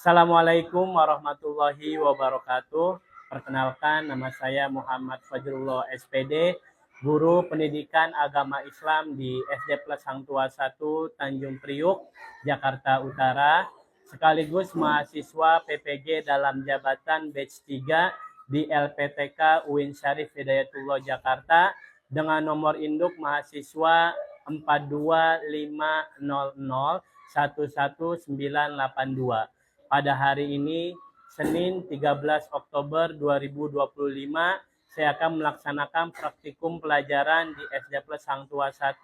Assalamualaikum warahmatullahi wabarakatuh. Perkenalkan, nama saya Muhammad Fajrullah SPD, Guru Pendidikan Agama Islam di SD Plus Hang Tua 1 Tanjung Priuk, Jakarta Utara, sekaligus mahasiswa PPG dalam jabatan batch 3 di LPTK UIN Syarif Hidayatullah Jakarta dengan nomor induk mahasiswa 42500 11982. Pada hari ini, Senin 13 Oktober 2025, saya akan melaksanakan praktikum pelajaran di SD Plus Hang Tua 1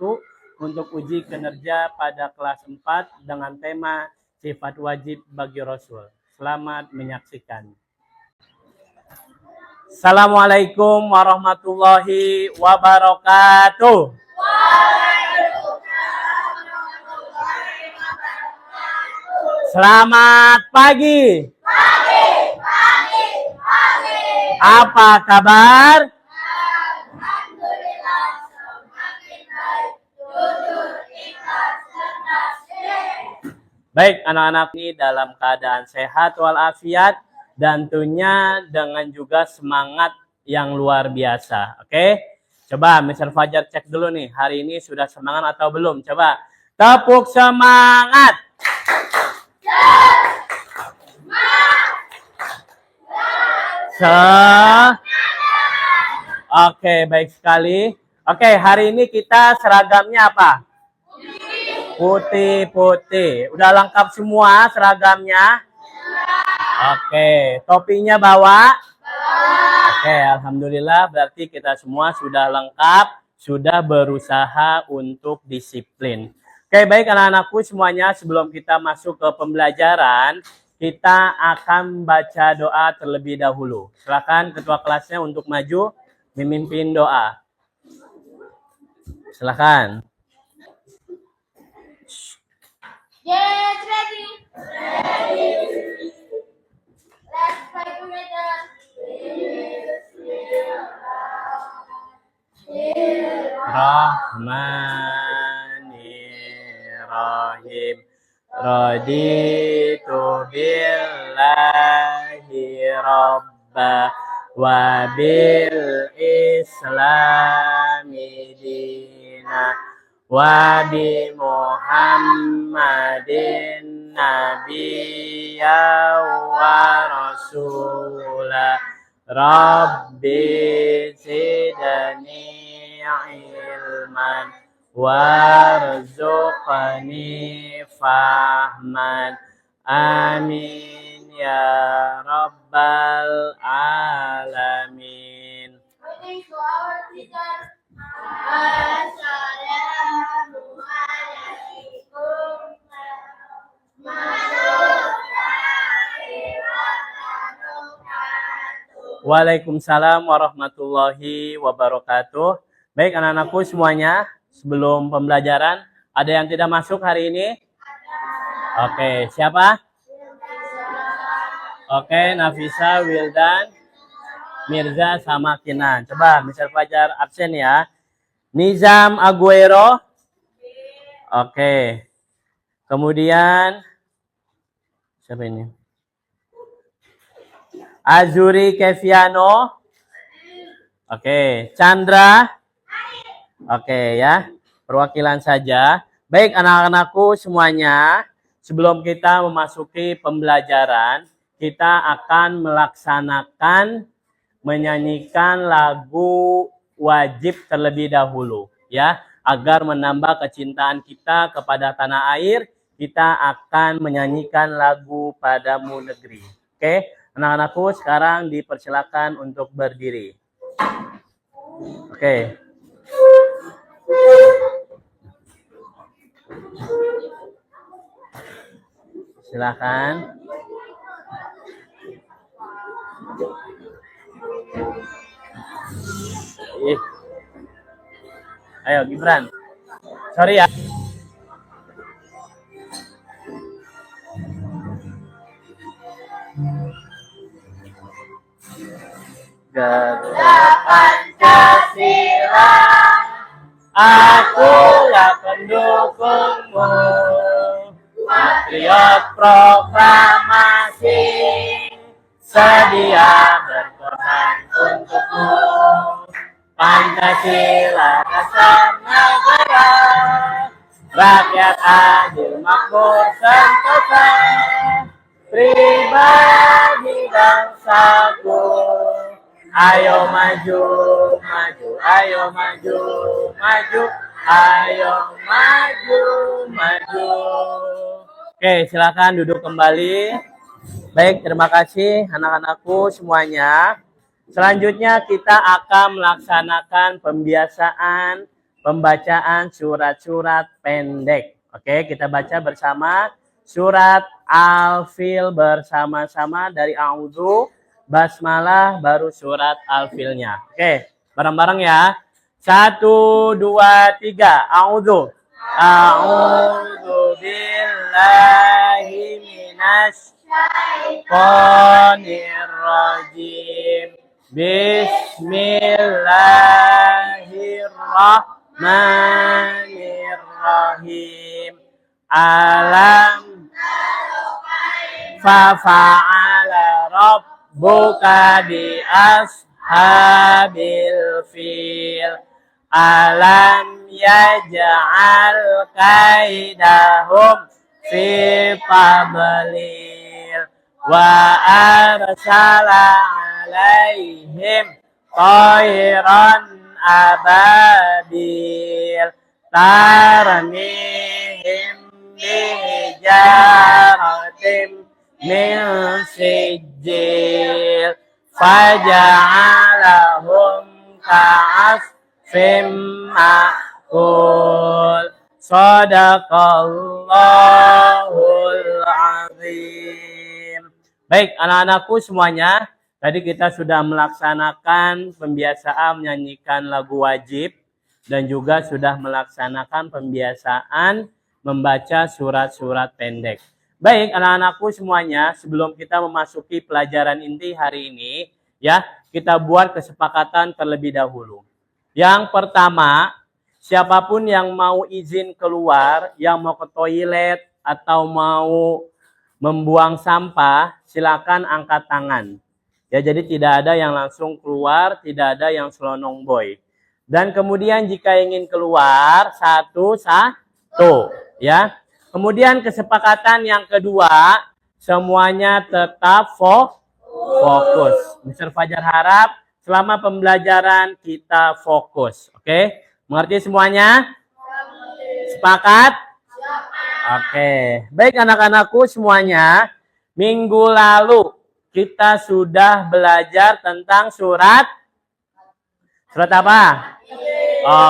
untuk uji kinerja pada kelas 4 dengan tema sifat wajib bagi Rasul. Selamat menyaksikan. Assalamualaikum warahmatullahi wabarakatuh. Selamat pagi. Apa kabar? Alhamdulillah, semakin baik, jujur, ikhlas, cerdas, Baik, anak-anak ini dalam keadaan sehat walafiat dan tentunya dengan juga semangat yang luar biasa. Oke? Coba Mr. Fajar cek dulu nih, hari ini sudah semangat atau belum? Coba tepuk semangat. Oke, baik sekali. Oke, hari ini kita seragamnya apa? Putih-putih. Udah lengkap semua seragamnya? Oke, topinya bawa? Oke, alhamdulillah berarti kita semua sudah lengkap, sudah berusaha untuk disiplin. Oke, baik anak-anakku semuanya, sebelum kita masuk ke pembelajaran, kita akan baca doa terlebih dahulu. Silakan ketua kelasnya untuk maju memimpin doa. Silakan. Get ready. Let's pray together. Rahmanirrahim. Raditu billahi rabba wa bil islami dina wa bi Muhammadin nabiyya wa rasula. Rabbi zidni ilman warzuqni fahman. Amin ya rabbal alamin. According to our teacher, Assalamualaikum Waalaikumsalam warahmatullahi wabarakatuh. Baik anak-anakku semuanya, sebelum pembelajaran, ada yang tidak masuk hari ini? Oke, siapa? Oke, Nafisa, Wildan, Mirza, sama Kinan. Coba, Mr. Fajar absen ya. Nizam Aguero. Oke. Kemudian, siapa ini? Azuri Keviano. Oke, Chandra. Oke ya, perwakilan saja. Baik anak-anakku semuanya, sebelum kita memasuki pembelajaran, kita akan melaksanakan menyanyikan lagu wajib terlebih dahulu ya, agar menambah kecintaan kita kepada tanah air. Kita akan menyanyikan lagu Padamu Negeri. Oke, anak-anakku sekarang dipersilakan untuk berdiri. Oke. Silakan. Ayo Gibran. Sorry ya. Garuda Pancasila, akulah pendukungmu. Patriot proklamasi sedia berkorban untukmu. Pancasila dasar negara, rakyat adil makmur sentosa, pribadi bangsaku. Ayo maju, maju, ayo maju, maju, ayo maju, maju. Oke, silakan duduk kembali. Baik, terima kasih anak-anakku semuanya. Selanjutnya kita akan melaksanakan pembiasaan pembacaan surat-surat pendek. Oke, kita baca bersama surat Al-Fil bersama-sama dari A'udzu, Basmalah, baru surat Al-Filnya. Oke, bareng-bareng ya. 1, 2, 3. A'udzu. A'udzu billahi minasy syaitonir rajim. Bismillahirrahmanirrahim. Alam fa'ala rabbuka bi ashabil fil. Alam yaj'al kaidahum fi tadlil wa arsala alaihim tayran ababil tarmihim bihijaratim min sijil faja'alahum ka'asfim ma'kul. Shadaqallahul azim. Baik, anak-anakku semuanya, tadi kita sudah melaksanakan pembiasaan menyanyikan lagu wajib dan juga sudah melaksanakan pembiasaan membaca surat-surat pendek. Baik, anak-anakku semuanya, sebelum kita memasuki pelajaran inti hari ini, ya, kita buat kesepakatan terlebih dahulu. Yang pertama, siapapun yang mau izin keluar, yang mau ke toilet atau mau membuang sampah, silakan angkat tangan. Ya, jadi tidak ada yang langsung keluar, tidak ada yang selonong boy. Dan kemudian jika ingin keluar, satu, ya. Kemudian kesepakatan yang kedua, semuanya tetap fokus. Mr. Fajar harap selama pembelajaran kita fokus. Oke? Mengerti semuanya? Sepakat? Oke. Baik anak-anakku semuanya, minggu lalu kita sudah belajar tentang surat apa?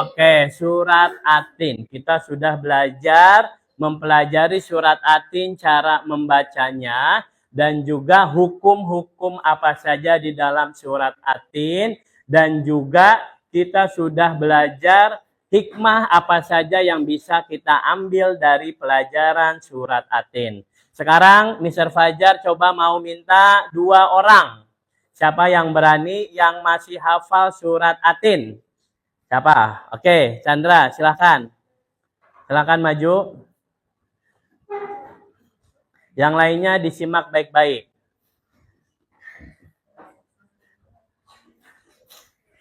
Oke, surat Atin. Kita sudah belajar mempelajari surat Atin, cara membacanya, dan juga hukum-hukum apa saja di dalam surat Atin, dan juga kita sudah belajar hikmah apa saja yang bisa kita ambil dari pelajaran surat Atin. Sekarang Mr. Fajar coba mau minta 2 orang. Siapa yang berani yang masih hafal surat Atin? Siapa? Oke, Chandra, silakan. Silakan maju. Yang lainnya disimak baik-baik.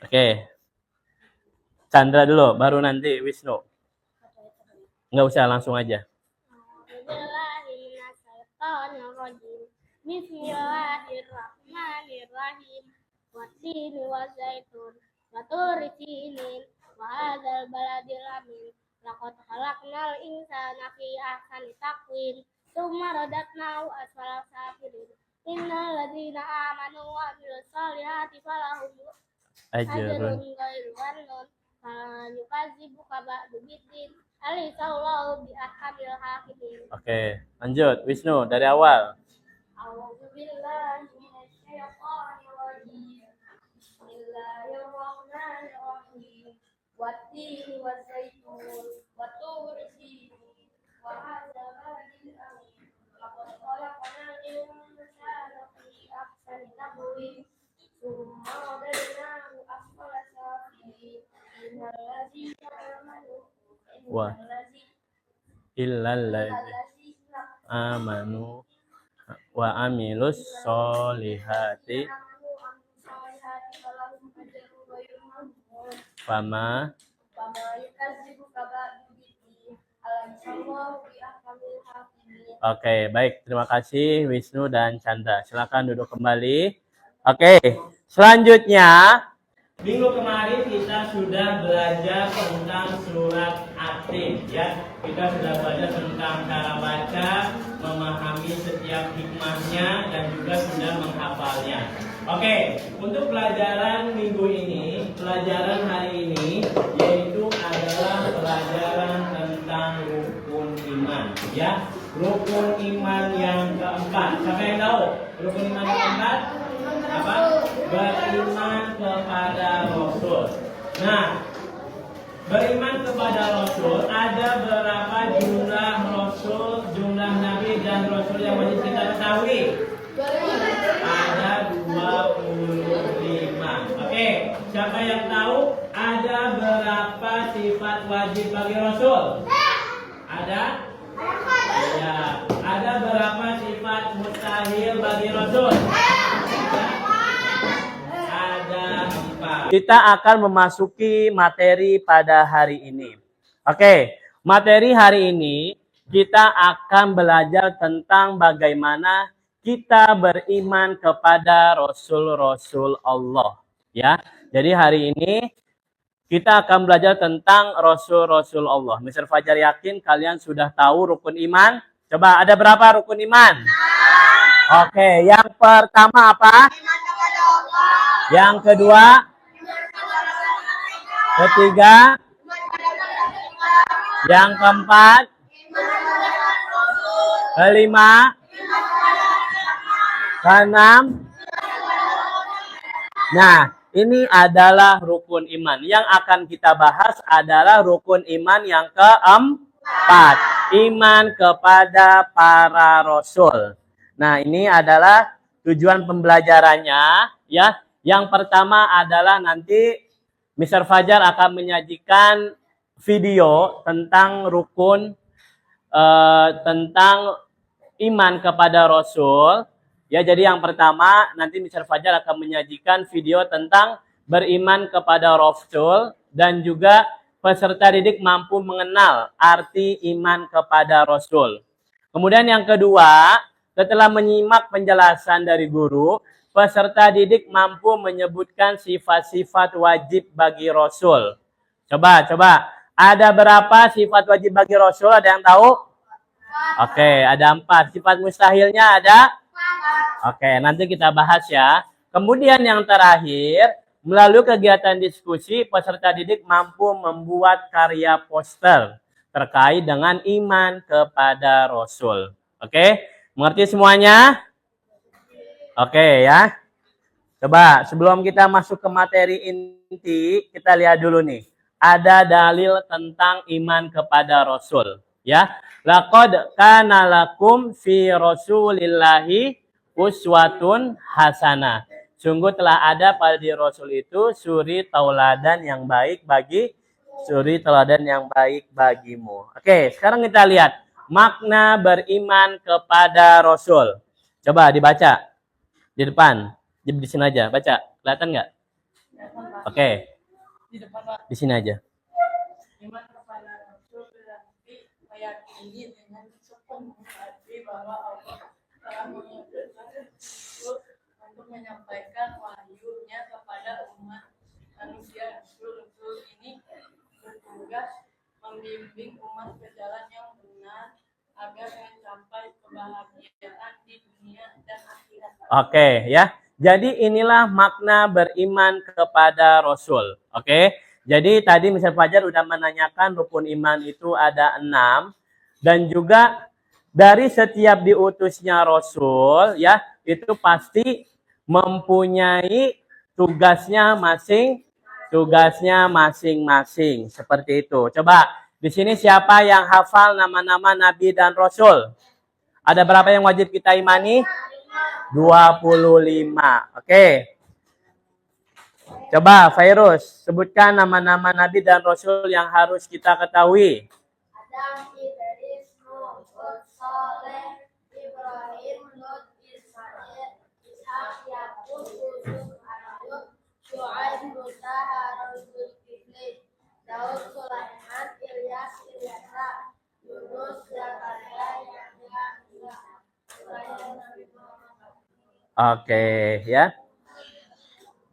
Oke. Chandra dulu, baru nanti Wisnu. Enggak usah, langsung aja. Bismillahirrahmanirrahim. Wattini wazaitun, waturi sinin, wa hadzal baladil amin. Laqad khalaqnal insana fi ahsani taqwim, tsumma radadnahu asfala safilin. Innal ladzina amanu wa amilus solihati falahum ajrun ghairu mamnun. Yukadzibuka ba'du biddin. Alisallahu bi ahkamil hakimin. Oke, lanjut Wisnu dari awal. A'udzu billahi minasy syaithanir rajim. Bismillahirrahmanirrahim. Wattini wazaitun, waturi sinin, wa hadzal baladil amin. Laqad khalaqnal insana fi ahsani taqwim. Tsumma radadnahu asfala safilin. Innal ladzina amanu Wah. Illal ladzina amanu wa amilus solihati fama. Oke, baik. Terima kasih Wisnu dan Chandra. Silakan duduk kembali. Oke, selanjutnya minggu kemarin kita sudah belajar tentang surat At-Tin, ya. Kita sudah belajar tentang cara baca, memahami setiap hikmahnya dan juga sudah menghafalnya. Oke, untuk pelajaran minggu ini, pelajaran hari ini yaitu adalah pelajaran tentang rukun iman, ya. Rukun iman yang keempat. Siapa yang tahu rukun iman yang keempat? Apa? Beriman kepada Rasul. Nah, beriman kepada Rasul, ada berapa jumlah Rasul, jumlah Nabi dan Rasul yang wajib kita ketahui? Ada 25. Oke, siapa yang tahu ada berapa sifat wajib bagi Rasul? Ada? Ya. Ada berapa sifat mustahil bagi Rasul? Ada 4. Kita akan memasuki materi pada hari ini. Oke, materi hari ini kita akan belajar tentang bagaimana kita beriman kepada Rasul-Rasul Allah. Ya, jadi hari ini kita akan belajar tentang Rasul-Rasul Allah. Mr. Fajar yakin kalian sudah tahu rukun iman? Coba, ada berapa rukun iman? Oke, yang pertama apa? Yang kedua? Ketiga? Yang keempat? Kelima? Keenam? Nah, ini adalah rukun iman. Yang akan kita bahas adalah rukun iman yang keempat. Iman kepada para Rasul. Nah, ini adalah tujuan pembelajarannya. Ya, yang pertama adalah nanti Mr. Fajar akan menyajikan video tentang rukun, tentang iman kepada Rasul. Ya, jadi yang pertama nanti Mr. Fajar akan menyajikan video tentang beriman kepada Rasul dan juga peserta didik mampu mengenal arti iman kepada Rasul. Kemudian yang kedua, setelah menyimak penjelasan dari guru, peserta didik mampu menyebutkan sifat-sifat wajib bagi Rasul. Coba. Ada berapa sifat wajib bagi Rasul? Ada yang tahu? Oke, ada 4. Sifat mustahilnya ada? Oke, nanti kita bahas ya. Kemudian yang terakhir, melalui kegiatan diskusi, peserta didik mampu membuat karya poster terkait dengan iman kepada Rasul. Oke, mengerti semuanya? Oke ya. Coba, sebelum kita masuk ke materi inti, kita lihat dulu nih. Ada dalil tentang iman kepada Rasul. Ya, laqad kana lakum fi Rasulillahi uswatun hasanah. Sungguh telah ada pada diri Rasul itu suri tauladan yang baik bagimu. Oke, sekarang kita lihat makna beriman kepada Rasul. Coba dibaca di depan, di sini aja baca. Kelihatan nggak? Oke, di sini aja. Iman kepada Rasul berarti meyakini dengan sepenuh hati bahwa Allah telah mengutuskan Rasul untuk menyampaikan wahyunya kepada umat manusia. Rasul ini bertugas membimbing umat ke jalan yang benar agar mencapai kebahagiaan di dunia dan akhirat. Oke ya. Jadi inilah makna beriman kepada Rasul. Oke. Jadi tadi Mr. Fajar sudah menanyakan rukun iman itu ada 6. Dan juga dari setiap diutusnya Rasul ya, itu pasti mempunyai tugasnya masing-masing. Seperti itu. Coba di sini siapa yang hafal nama-nama Nabi dan Rasul? Ada berapa yang wajib kita imani? 25. Oke. Coba Fairuz, sebutkan nama-nama Nabi dan Rasul yang harus kita ketahui. Adam, Idris, Nuh, Saleh, Ibrahim, Lut, Oke, ya.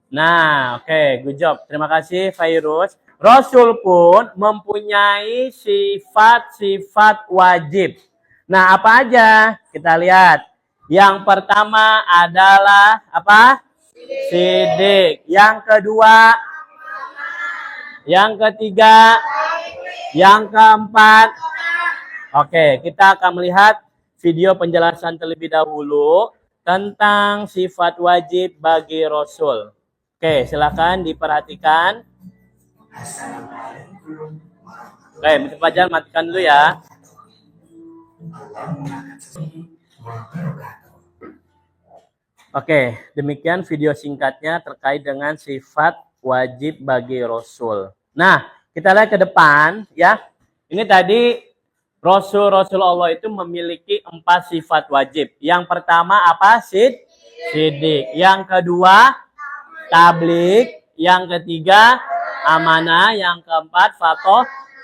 Nah, oke, good job. Terima kasih, Fairuz. Rasul pun mempunyai sifat-sifat wajib. Nah, apa aja? Kita lihat. Yang pertama adalah apa? Sidik. Yang kedua, yang ketiga, yang keempat. Oke, kita akan melihat video penjelasan terlebih dahulu tentang sifat wajib bagi Rasul. Oke, silakan diperhatikan. Oke, Mr. Fajar matikan dulu ya. Oke, demikian video singkatnya terkait dengan sifat wajib bagi Rasul. Nah, kita lihat ke depan ya. Ini tadi Rasul Allah itu memiliki 4 sifat wajib. Yang pertama apa? Sidik. Yang kedua, tablik. Yang ketiga, amanah. Yang keempat,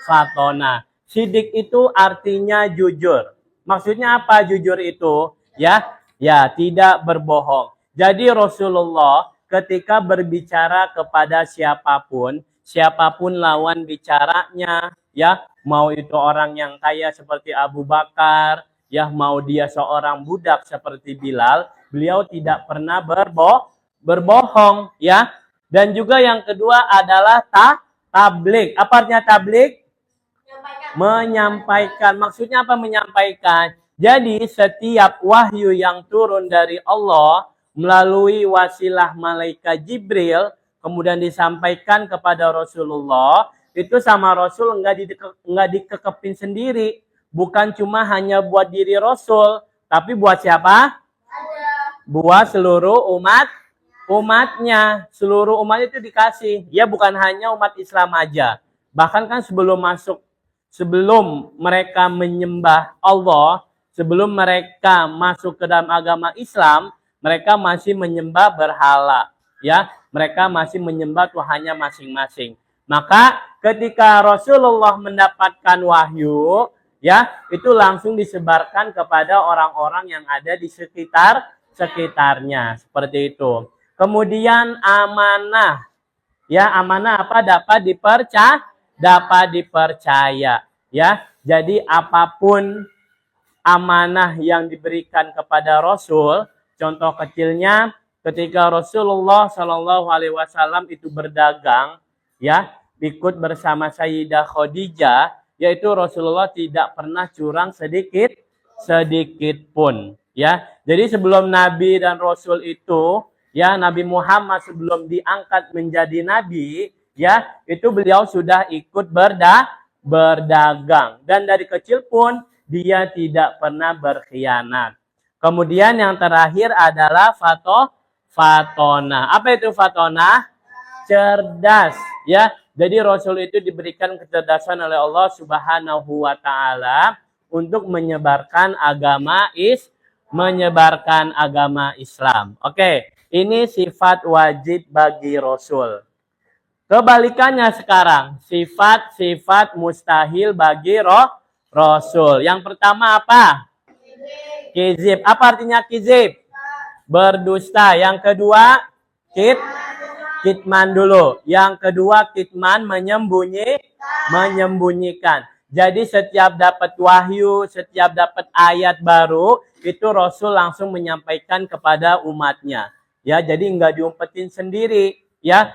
fatona. Sidik itu artinya jujur. Maksudnya apa jujur itu? Ya, tidak berbohong. Jadi Rasulullah ketika berbicara kepada siapapun lawan bicaranya, ya, mau itu orang yang kaya seperti Abu Bakar, ya, mau dia seorang budak seperti Bilal, beliau tidak pernah berbohong, ya. Dan juga yang kedua adalah tablik. Apa artinya tablik? Menyampaikan. Maksudnya apa menyampaikan? Jadi setiap wahyu yang turun dari Allah melalui wasilah malaikat Jibril kemudian disampaikan kepada Rasulullah, itu sama Rasul enggak dikekepin sendiri. Bukan cuma hanya buat diri Rasul, tapi buat siapa? Buat seluruh umatnya. Seluruh umat itu dikasih. Ya bukan hanya umat Islam aja. Bahkan kan sebelum mereka menyembah Allah, sebelum mereka masuk ke dalam agama Islam, mereka masih menyembah berhala, ya. Mereka masih menyembah Tuhannya masing-masing. Maka ketika Rasulullah mendapatkan wahyu, ya, itu langsung disebarkan kepada orang-orang yang ada di sekitarnya, seperti itu. Kemudian amanah. Ya, amanah apa? Dapat dipercaya, ya. Jadi apapun amanah yang diberikan kepada Rasul, contoh kecilnya ketika Rasulullah Shallallahu Alaihi Wasallam itu berdagang, ya, ikut bersama Sayyidah Khadijah, yaitu Rasulullah tidak pernah curang sedikit pun, ya. Jadi sebelum Nabi dan Rasul itu, ya, Nabi Muhammad sebelum diangkat menjadi Nabi, ya, itu beliau sudah ikut berdagang, dan dari kecil pun dia tidak pernah berkhianat. Kemudian yang terakhir adalah fatona. Apa itu fatona? Cerdas, ya. Jadi Rasul itu diberikan kecerdasan oleh Allah Subhanahu wa taala untuk menyebarkan agama Islam. Oke, ini sifat wajib bagi Rasul. Kebalikannya sekarang, sifat-sifat mustahil bagi Rasul. Yang pertama apa? Kizib. Apa artinya kizib? Berdusta. Yang kedua, kitman dulu. Yang kedua, kitman menyembunyikan. Jadi setiap dapat wahyu, setiap dapat ayat baru, itu Rasul langsung menyampaikan kepada umatnya. Ya, jadi enggak diumpetin sendiri, ya.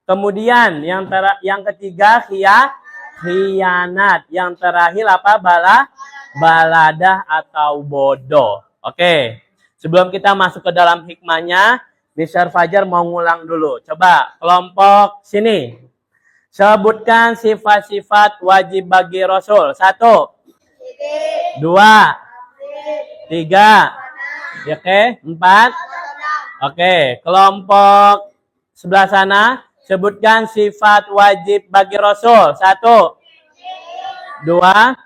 Kemudian yang ketiga khianat. Yang terakhir apa? Baladah atau bodoh. Oke. Sebelum kita masuk ke dalam hikmahnya, Mr. Fajar mau ngulang dulu. Coba kelompok sini. Sebutkan sifat-sifat wajib bagi Rasul. 1, 2, 3, oke, 4. Oke, kelompok sebelah sana. Sebutkan sifat wajib bagi Rasul. 1, 2,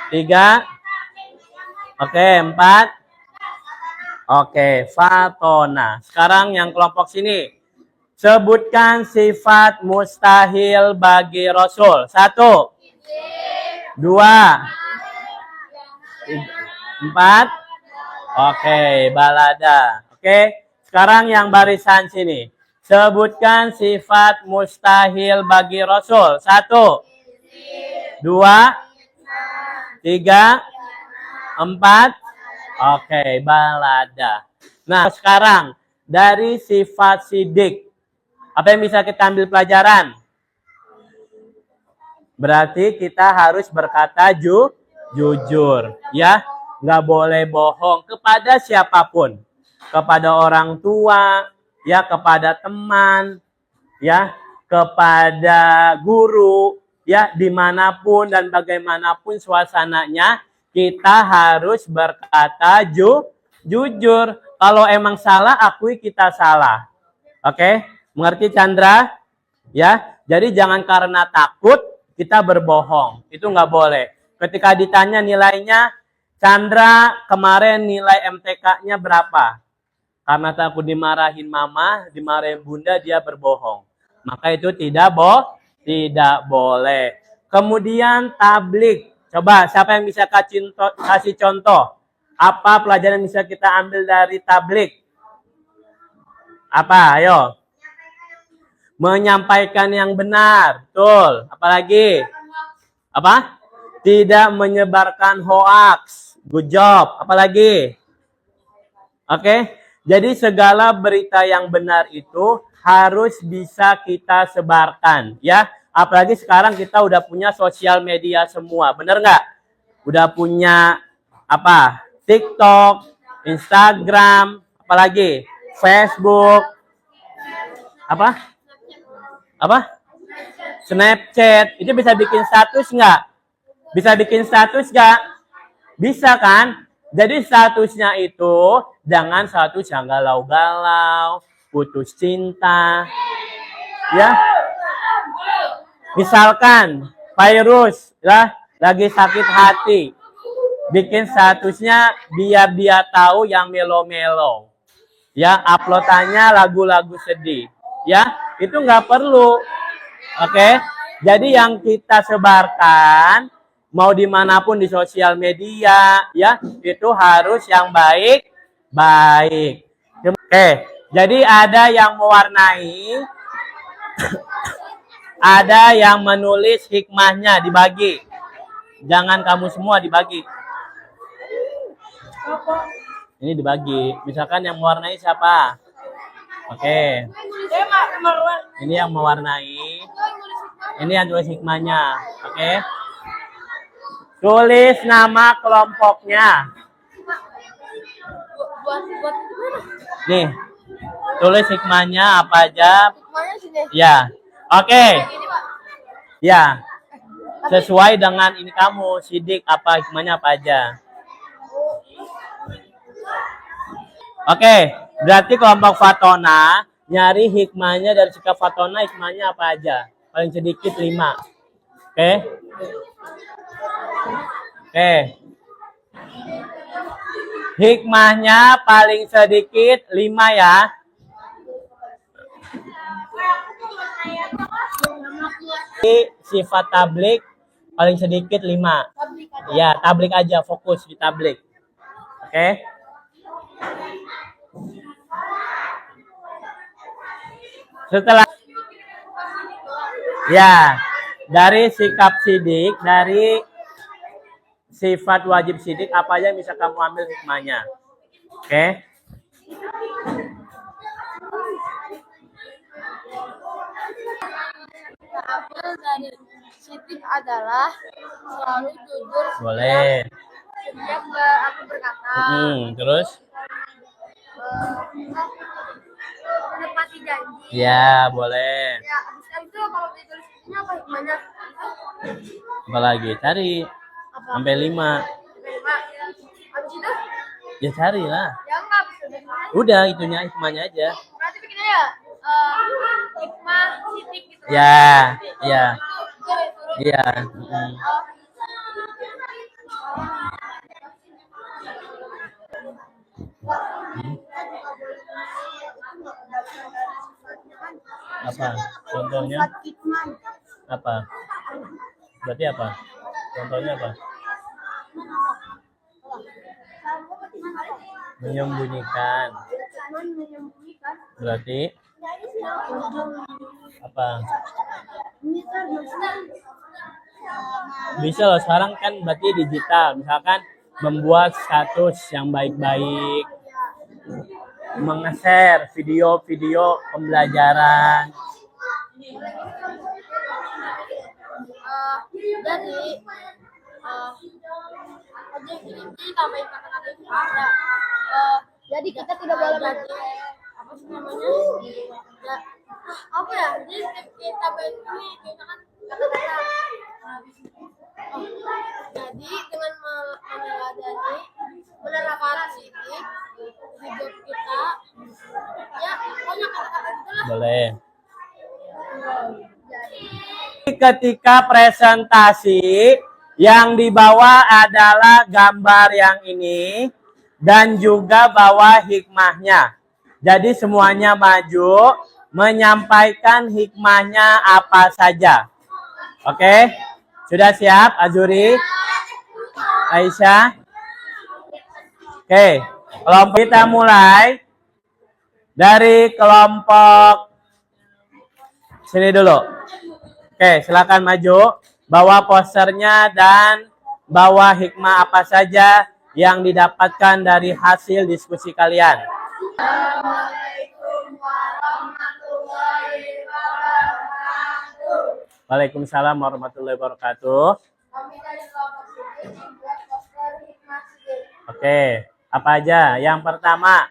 3. Oke, 4. Oke, fatona. Sekarang yang kelompok sini. Sebutkan sifat mustahil bagi Rasul. 1, 2, 4. Oke, balada. Oke, sekarang yang barisan sini. Sebutkan sifat mustahil bagi Rasul. 1, 2, 3, 4. Oke, balada. Nah, sekarang dari sifat sidik. Apa yang bisa kita ambil pelajaran? Berarti kita harus berkata jujur, ya. Nggak boleh bohong kepada siapapun. Kepada orang tua, ya, kepada teman, ya, kepada guru, ya, dimanapun dan bagaimanapun suasananya, kita harus berkata jujur. Kalau emang salah, akui kita salah. Oke? Mengerti, Chandra? Ya, jadi jangan karena takut kita berbohong. Itu nggak boleh. Ketika ditanya nilainya, Chandra kemarin nilai MTK-nya berapa? Karena takut dimarahin mama, dimarahin bunda, dia berbohong. Maka itu tidak boleh. Kemudian tablik. Coba siapa yang bisa kasih contoh? Apa pelajaran yang bisa kita ambil dari tablik? Apa? Ayo. Menyampaikan yang benar. Betul. Apalagi? Apa? Tidak menyebarkan hoaks. Good job. Apalagi? Oke. Jadi segala berita yang benar itu harus bisa kita sebarkan. Ya. Apalagi sekarang kita udah punya sosial media semua. Bener nggak? Udah punya apa? TikTok, Instagram, apalagi? Facebook. Apa? Snapchat. Itu bisa bikin status nggak? Bisa bikin status nggak? Bisa kan? Jadi statusnya itu jangan status yang galau-galau, putus cinta. Ya. Misalkan virus ya, lagi sakit hati. Bikin statusnya biar dia tahu yang melo-melo. Ya, uploadannya lagu-lagu sedih. Ya, itu nggak perlu. Oke. Jadi yang kita sebarkan mau dimanapun di sosial media, ya, itu harus yang baik. Oke, jadi ada yang mewarnai, ada yang menulis hikmahnya dibagi. Jangan kamu semua dibagi. Ini dibagi. Misalkan yang mewarnai siapa? Oke. Ini yang mewarnai. Ini yang tulis hikmahnya. Oke. Tulis nama kelompoknya. Nih. Tulis hikmahnya apa aja. Ya. Oke. Ya. Sesuai dengan ini kamu, sidik apa hikmahnya apa aja. Oke. Berarti kelompok Fatona nyari hikmahnya dari sikap Fatona, hikmahnya apa aja? Paling sedikit 5. Oke. Oke. Hikmahnya paling sedikit 5 ya. Sifat tablik paling sedikit 5. Ya, tablik aja, fokus di tablik. Oke. Setelah ya, dari sikap sidik, dari sifat wajib sidik, apa aja yang bisa kamu ambil hikmahnya? Oke. Ambil dari sidik adalah selalu jujur. Boleh. Setiap aku berkata. Terus? Menepati janji. Ya, boleh. Ya, abis itu kalau ditulis ini apa hikmahnya? Apa lagi? Cari. Apa? Sampai 5. Abis itu? Ya cari lah. Ya enggak, abis itu. Udah, itunya hikmahnya aja. Berarti bikinnya ya hikmah sidik gitu. Ya, ya. Iya. Apa? Contohnya? Apa? Berarti apa? Contohnya apa? Menyembunyikan. menyembunyikan. Berarti apa? Bisa loh, sekarang kan berarti digital. Misalkan membuat status yang baik-baik, meng-share video-video pembelajaran. Jadi tambahin kata-kata itu ada. Jadi kita tidak boleh apa sih namanya? Ya, apa ya? Jadi kita ini kita kan kata-kata. Jadi dengan meneladani menerapkan sidik hidup kita, ya pokoknya kata-kata itulah. Boleh. Ketika presentasi yang dibawa adalah gambar yang ini dan juga bawa hikmahnya. Jadi semuanya maju menyampaikan hikmahnya apa saja. Oke? Sudah siap Azuri? Aisyah? Oke, kelompok kita mulai dari kelompok sini dulu. Oke, silakan maju. Bawa posternya dan bawa hikmah apa saja yang didapatkan dari hasil diskusi kalian. Assalamualaikum warahmatullahi wabarakatuh. Waalaikumsalam warahmatullahi wabarakatuh. Kami dari kelompok sidik membuat poster hikmah sidik. Oke, apa aja? Yang pertama,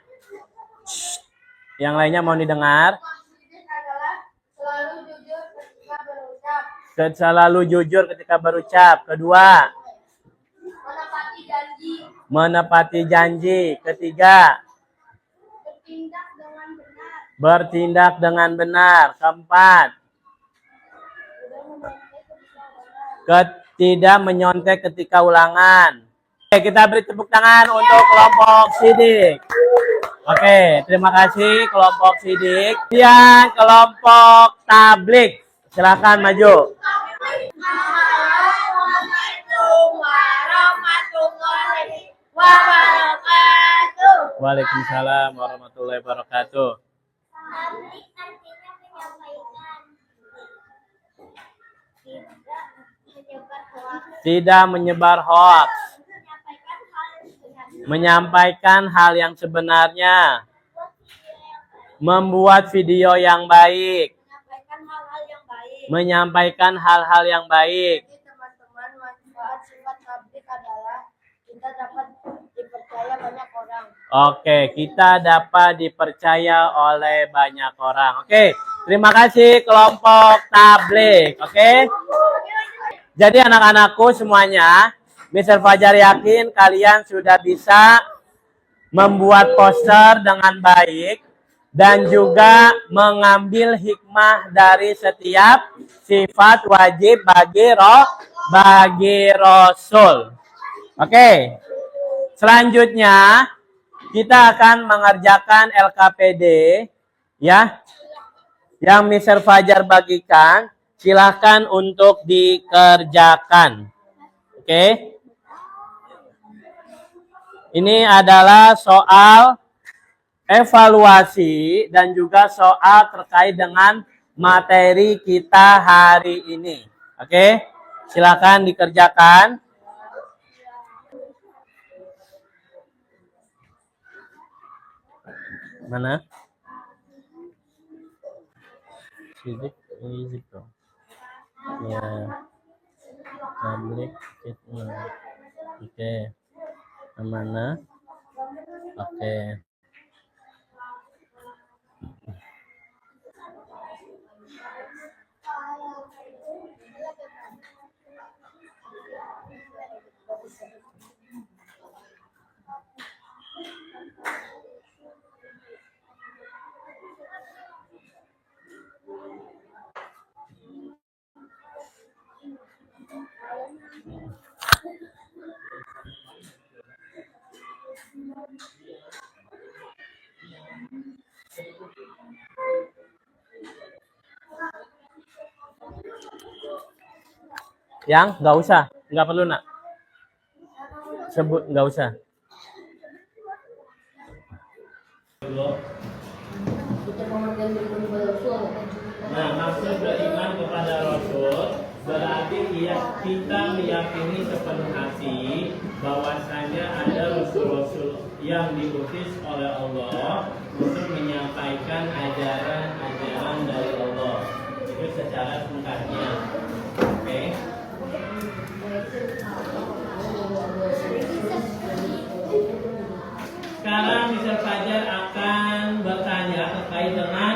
yang lainnya mau didengar. Sidik adalah selalu jujur ketika berucap. Selalu jujur ketika berucap. Kedua, Menepati janji. menepati janji. Ketiga, Bertindak dengan benar. bertindak dengan benar. Keempat, tidak menyontek ketika ulangan. Oke, kita beri tepuk tangan untuk kelompok sidik. Oke, terima kasih kelompok sidik. Kemudian kelompok tablik. Silakan maju. Assalamualaikum warahmatullahi wabarakatuh. Waalaikumsalam warahmatullahi wabarakatuh. Tablik artinya menyampaikan, tidak menyebar hoax, Tidak menyebar hoax. Menyampaikan hal yang sebenarnya. Membuat video yang baik. menyampaikan hal-hal yang baik. Menyampaikan hal-hal yang baik. Jadi teman-teman, manfaat sifat tablik adalah kita dapat dipercaya banyak orang. Oke, kita dapat dipercaya oleh banyak orang. Oke, terima kasih kelompok tablik. Oke. Jadi anak-anakku semuanya, Mr. Fajar yakin kalian sudah bisa membuat poster dengan baik dan juga mengambil hikmah dari setiap sifat wajib bagi Rasul. Oke. Selanjutnya kita akan mengerjakan LKPD ya. Yang Mr. Fajar bagikan, silakan untuk dikerjakan. Oke. Ini adalah soal evaluasi dan juga soal terkait dengan materi kita hari ini. Oke, silakan dikerjakan. Mana? Sidik, sidik dong. Ya, tablik, fitnah. Oke, mana? Oke. Yang nggak usah, nggak perlu nak. Sebut nggak usah. dulu. Kita pengertian beriman kepada Rasul. Nah, maksud beriman kepada Rasul berarti kita meyakini sepenuh hati bahwasanya ada Rasul-Rasul yang diutus oleh Allah untuk menyampaikan ajaran-ajaran dari Allah. Itu secara singkatnya. Oke. Sekarang Mr. Fajar akan bertanya terkait dengan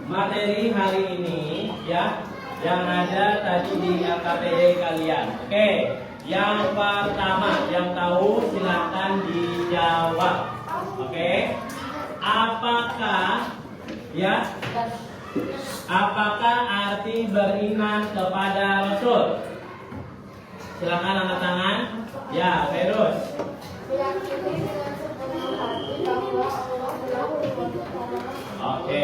materi hari ini ya, yang ada tadi di KPD kalian. Oke, yang pertama yang tahu silakan dijawab. Oke, apakah arti beriman kepada Rasul? Silakan angkat tangan. Ya, terus. Oke,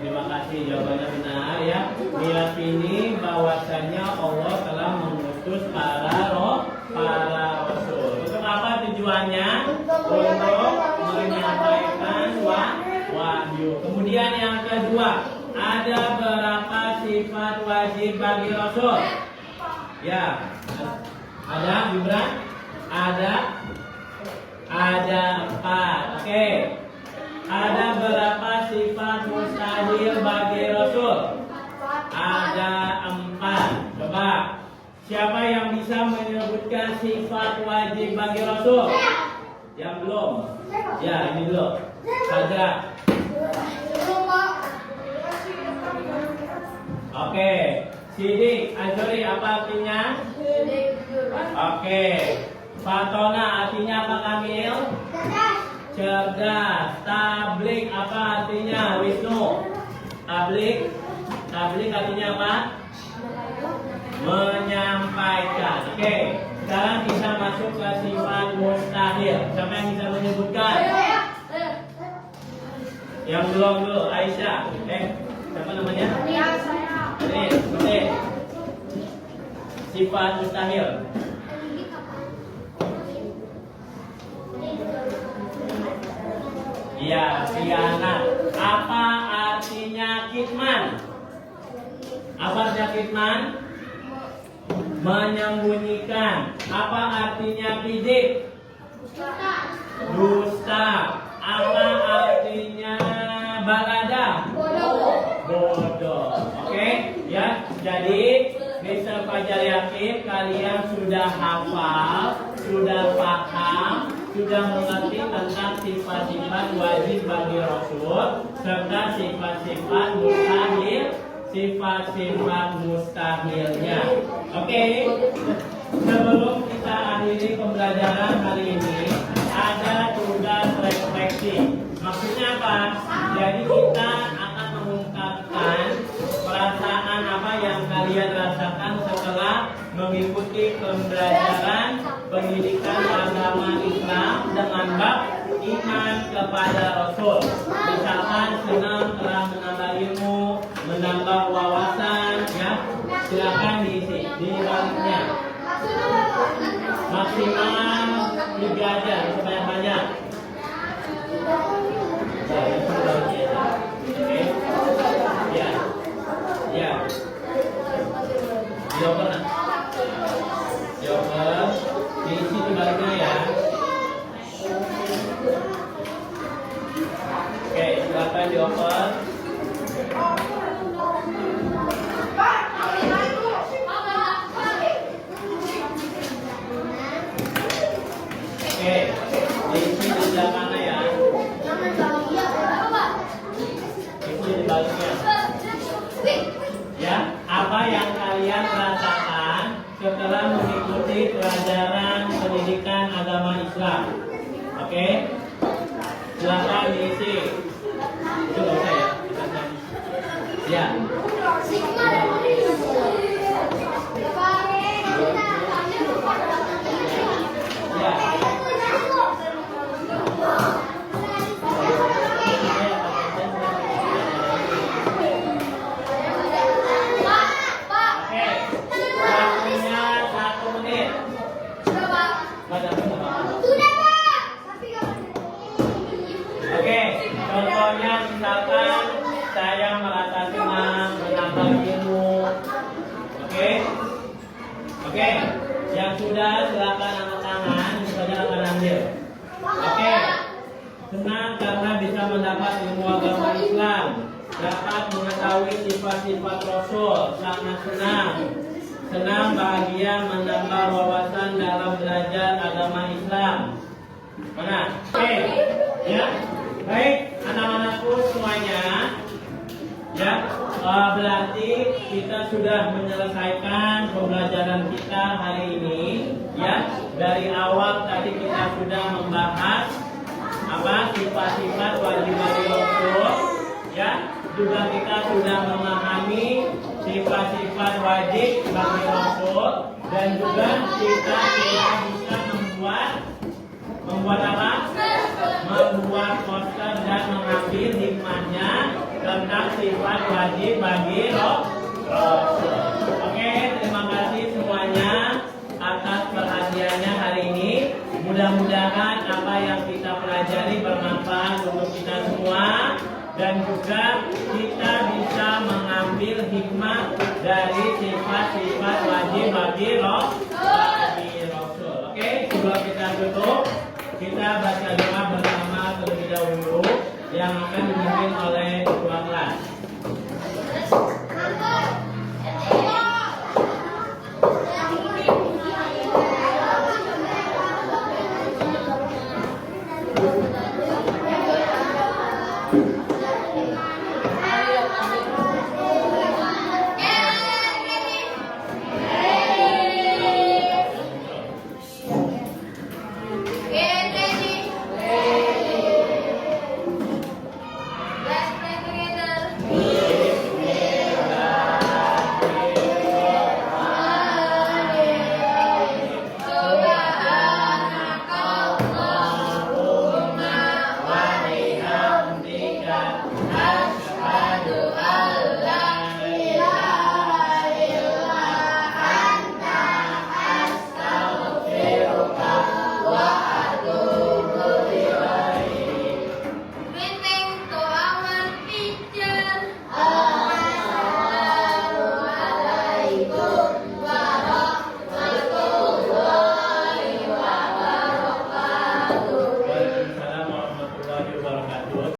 terima kasih jawabannya benar ya. Meyakini bahwasanya Allah telah mengutus para rasul. Untuk apa tujuannya? Untuk menyampaikan wahyu. Kemudian yang kedua, ada berapa sifat wajib bagi Rasul? Ya, ada Gibran? Ada 4. Oke. Ada berapa sifat mustahil bagi Rasul? Ada 4. Coba, siapa yang bisa menyebutkan sifat wajib bagi Rasul? Yang belum? Ya, ini dulu. Saja. Oke. Sidik, Azuri apa artinya? Oke. Fatona artinya apa, Kamil? Cerdas. Tablik apa artinya, Wisnu? Tablik artinya apa? Menyampaikan. Oke. Sekarang kita masuk ke sifat mustahil. Siapa yang bisa menyebutkan? Yang belum dulu, Aisyah. Siapa namanya? Ini. Sifat mustahil. Iya, khianat. Apa artinya kitman? Apa artinya kitman? Menyembunyikan. Apa artinya bidik? Dusta. Apa artinya balada? Bodoh. Oke, ya. Jadi Mr. Fajar yakin kalian sudah hafal, sudah paham, sudah mengerti tentang sifat-sifat wajib bagi Rasul serta sifat-sifat mustahilnya. Oke. Sebelum kita akhiri pembelajaran hari ini, ada tugas refleksi. Maksudnya apa? Jadi kita akan mengungkapkan perasaan apa yang kalian rasakan setelah mengikuti pembelajaran pendidikan agama Islam dengan bab iman kepada Rasul. Misalkan senang telah menambah ilmu, menambah wawasan, ya. Silakan diisi di baliknya. Maksimal 3 aja, sebanyak-banyak. Oke. Ya. Jawaban. Jawaban diisi di baliknya ya. Oke, silakan dioper. Oke, diisi di sebelah mana ya? Diisi di baliknya. Ya, apa yang kalian rasakan setelah mengikuti pelajaran pendidikan agama Islam? Oke, silakan diisi. Itu nggak usah ya. Ya. Oke, hadir. Oke. Senang karena bisa mendapat ilmu agama Islam, dapat mengetahui sifat-sifat Rasul, sangat senang. Senang bahagia menambah wawasan dalam belajar agama Islam. Mana? Oke, ya. Baik, anak-anakku semuanya. Ya, berarti kita sudah menyelesaikan pembelajaran kita hari ini. Ya, dari awal tadi kita sudah membahas apa sifat-sifat wajib-wajib Rasul. Ya, juga kita sudah memahami sifat-sifat wajib bagi Rasul dan juga kita bisa membuat apa? Membuat poster dan mengambil hikmahnya tentang sifat wajib bagi Rasul. Oke, terima kasih semuanya atas perhatiannya hari ini. Mudah-mudahan apa yang kita pelajari bermanfaat untuk kita semua dan juga kita bisa mengambil hikmah dari sifat-sifat wajib bagi Rasul. Oke, sebelum kita tutup, kita baca doa bersama terlebih dahulu yang akan dipimpin oleh ketua kelas.